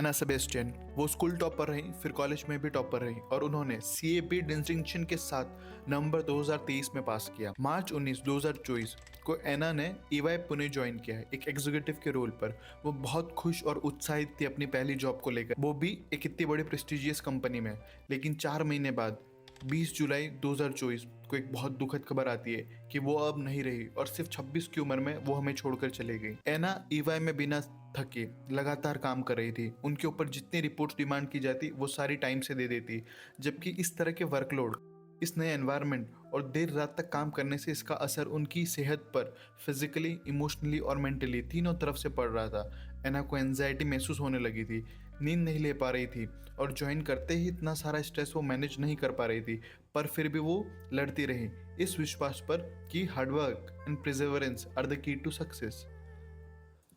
एना Sebastian. वो school topper रही, फिर कॉलेज में भी टॉपर रही और उन्होंने CAP डिस्टिंक्शन के साथ नवंबर 2023 में पास किया। मार्च 19 2024 को एना ने EY पुणे ज्वाइन किया है एक एग्जीक्यूटिव के रोल पर। वो बहुत खुश और उत्साहित थी अपनी पहली जॉब को लेकर, वो भी एक इतनी बड़ी प्रेस्टिजियस कंपनी में। लेकिन 4 महीने बाद 20 जुलाई 2024 को एक बहुत दुखद खबर आती है कि वो अब नहीं रही और सिर्फ 26 की उम्र में वो हमें छोड़कर चली गई। एना EY में बिना थके लगातार काम कर रही थी। उनके ऊपर जितनी रिपोर्ट्स डिमांड की जाती वो सारी टाइम से दे देती, जबकि इस तरह के वर्कलोड, इस नए एनवायरनमेंट और देर रात तक काम करने से इसका असर उनकी सेहत पर फिजिकली, इमोशनली और मेंटली तीनों तरफ से पड़ रहा था। एना को एंजाइटी महसूस होने लगी थी, नींद नहीं ले पा रही थी और ज्वाइन करते ही इतना सारा स्ट्रेस वो मैनेज नहीं कर पा रही थी। पर फिर भी वो लड़ती रही इस विश्वास पर कि hard work and perseverance are the key to success.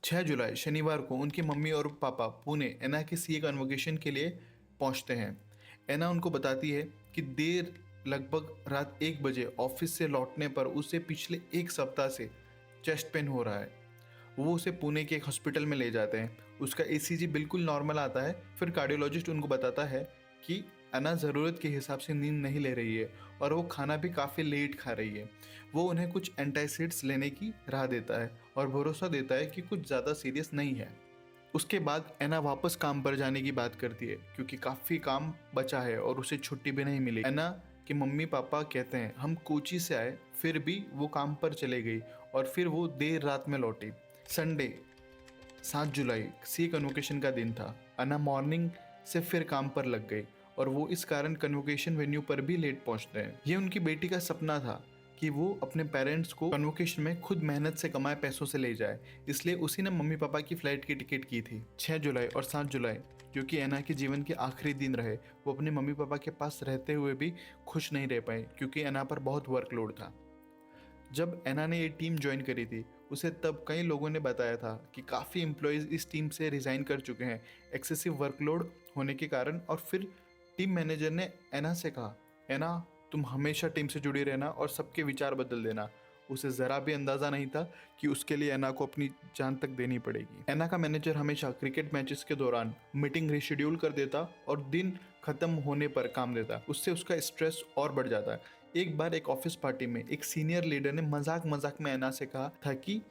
6 जुलाई शनिवार को उनकी मम्मी और पापा पुणे एना के CA कन्वोकेशन के लिए पहुंचते हैं। एना उनको बताती है कि देर लगभग रात 1 बजे ऑफिस से लौटने पर उसे पिछले 1 सप्ताह से चेस्ट पेन हो रहा है। वो उसे पुणे के एक हॉस्पिटल में ले जाते हैं। उसका ECG बिल्कुल नॉर्मल आता है। फिर कार्डियोलॉजिस्ट उनको बताता है कि एना ज़रूरत के हिसाब से नींद नहीं ले रही है और वो खाना भी काफ़ी लेट खा रही है। वो उन्हें कुछ एंटासिड्स लेने की राह देता है और भरोसा देता है कि कुछ ज़्यादा सीरियस नहीं है। उसके बाद एना वापस काम पर जाने की बात करती है क्योंकि काफ़ी काम बचा है और उसे छुट्टी भी नहीं मिली। एना के मम्मी पापा कहते हैं हम कोची से आए, फिर भी वो काम पर चले गई और फिर वो देर रात में लौटी। संडे 7 जुलाई CA कन्वोकेशन का दिन था। एना मॉर्निंग से फिर काम पर लग गई और वो इस कारण कन्वोकेशन वेन्यू पर भी लेट पहुंचते हैं। ये उनकी बेटी का सपना था कि वो अपने पेरेंट्स को कन्वोकेशन में खुद मेहनत से कमाए पैसों से ले जाए, इसलिए उसी ने मम्मी पापा की फ्लाइट की टिकट की थी। 6 जुलाई और 7 जुलाई क्योंकि एना के जीवन के आखिरी दिन रहे, वो अपने मम्मी पापा के पास रहते हुए भी खुश नहीं रह पाए क्योंकि एना पर बहुत वर्कलोड था। जब एना ने ये टीम ज्वाइन करी थी उसे तब कई लोगों ने बताया था कि काफ़ी एम्प्लॉयज़ इस टीम से रिज़ाइन कर चुके हैं एक्सेसिव वर्कलोड होने के कारण। और फिर टीम मैनेजर ने एना से कहा, एना तुम हमेशा टीम से जुड़ी रहना और सबके विचार बदल देना। उसे ज़रा भी अंदाज़ा नहीं था कि उसके लिए एना को अपनी जान तक देनी पड़ेगी। एना का मैनेजर हमेशा क्रिकेट मैचेस के दौरान मीटिंग रिशेड्यूल कर देता और दिन खत्म होने पर काम देता। उससे उसका स्ट्रेस और बढ़ जाता। एक बार एक ऑफिस पार्टी में एक सीनियर लीडर ने मजाक मजाक में एना से कहा था कि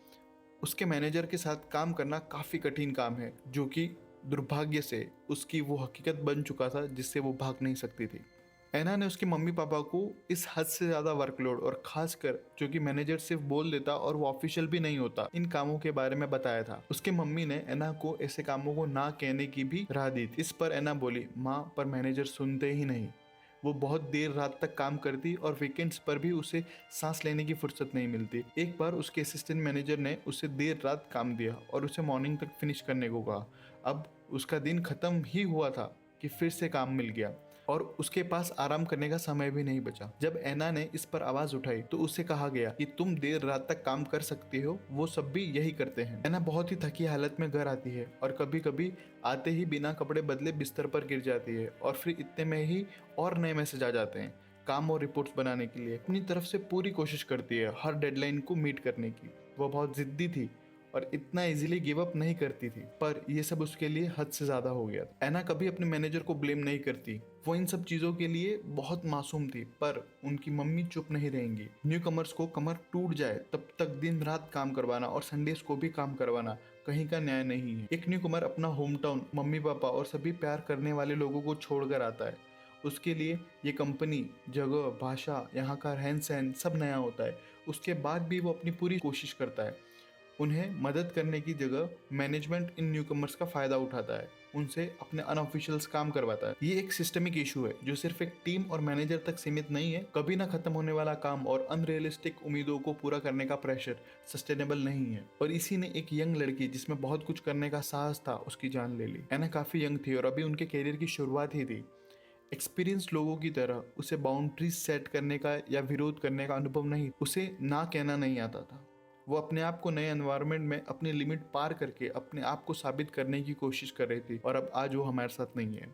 उसके मैनेजर के साथ काम करना काफ़ी कठिन काम है, जो कि दुर्भाग्य से उसकी वो हकीकत बन चुका था जिससे वो भाग नहीं सकती थी। एना ने उसके मम्मी पापा को इस हद से ज़्यादा वर्कलोड और खासकर जो कि मैनेजर सिर्फ बोल देता और वो ऑफिशियल भी नहीं होता, इन कामों के बारे में बताया था। उसके मम्मी ने एना को ऐसे कामों को ना कहने की भी राह दी थी। इस पर एना बोली, माँ पर मैनेजर सुनते ही नहीं। वो बहुत देर रात तक काम करती और वीकेंड्स पर भी उसे सांस लेने की फुर्सत नहीं मिलती। एक बार उसके असिस्टेंट मैनेजर ने उसे देर रात काम दिया और उसे मॉर्निंग तक फिनिश करने को कहा। अब उसका दिन खत्म ही हुआ था कि फिर से काम मिल गया और उसके पास आराम करने का समय भी नहीं बचा। जब एना ने इस पर आवाज उठाई तो उसे कहा गया कि तुम देर रात तक काम कर सकती हो, वो सब भी यही करते हैं। एना बहुत ही थकी हालत में घर आती है और कभी कभी आते ही बिना कपड़े बदले बिस्तर पर गिर जाती है और फिर इतने में ही और नए मैसेज आ जाते हैं काम और रिपोर्ट्स बनाने के लिए। अपनी तरफ से पूरी कोशिश करती है हर डेडलाइन को मीट करने की। वो बहुत जिद्दी थी और इतना इजीली गिव अप नहीं करती थी, पर यह सब उसके लिए हद से ज्यादा हो गया था। एना कभी अपने मैनेजर को ब्लेम नहीं करती, वो इन सब चीजों के लिए बहुत मासूम थी, पर उनकी मम्मी चुप नहीं रहेंगी। न्यू कमर्स को कमर टूट जाए तब तक दिन रात काम करवाना और संडेज को भी काम करवाना कहीं का न्याय नहीं है। एक न्यू कमर अपना होम टाउन, मम्मी पापा और सभी प्यार करने वाले लोगों को छोड़कर आता है। उसके लिए ये कंपनी, जगह, भाषा, यहाँ का रहन सहन सब नया होता है। उसके बाद भी वो अपनी पूरी कोशिश करता है। उन्हें मदद करने की जगह मैनेजमेंट इन न्यूकमर्स का फायदा उठाता है, उनसे अपने अनऑफिशियल्स काम करवाता है। ये एक सिस्टमिक इशू है जो सिर्फ एक टीम और मैनेजर तक सीमित नहीं है। कभी ना खत्म होने वाला काम और अनरियलिस्टिक उम्मीदों को पूरा करने का प्रेशर सस्टेनेबल नहीं है। और इसी ने एक यंग लड़की जिसमें बहुत कुछ करने का साहस था उसकी जान ले ली। एना काफी यंग थी और अभी उनके करियर की शुरुआत ही थी। एक्सपीरियंस लोगों की तरह उसे बाउंड्रीज सेट करने का या विरोध करने का अनुभव नहीं, उसे ना कहना नहीं आता था। वो अपने आप को नए एनवायरनमेंट में अपनी लिमिट पार करके अपने आप को साबित करने की कोशिश कर रही थी और अब आज वो हमारे साथ नहीं है।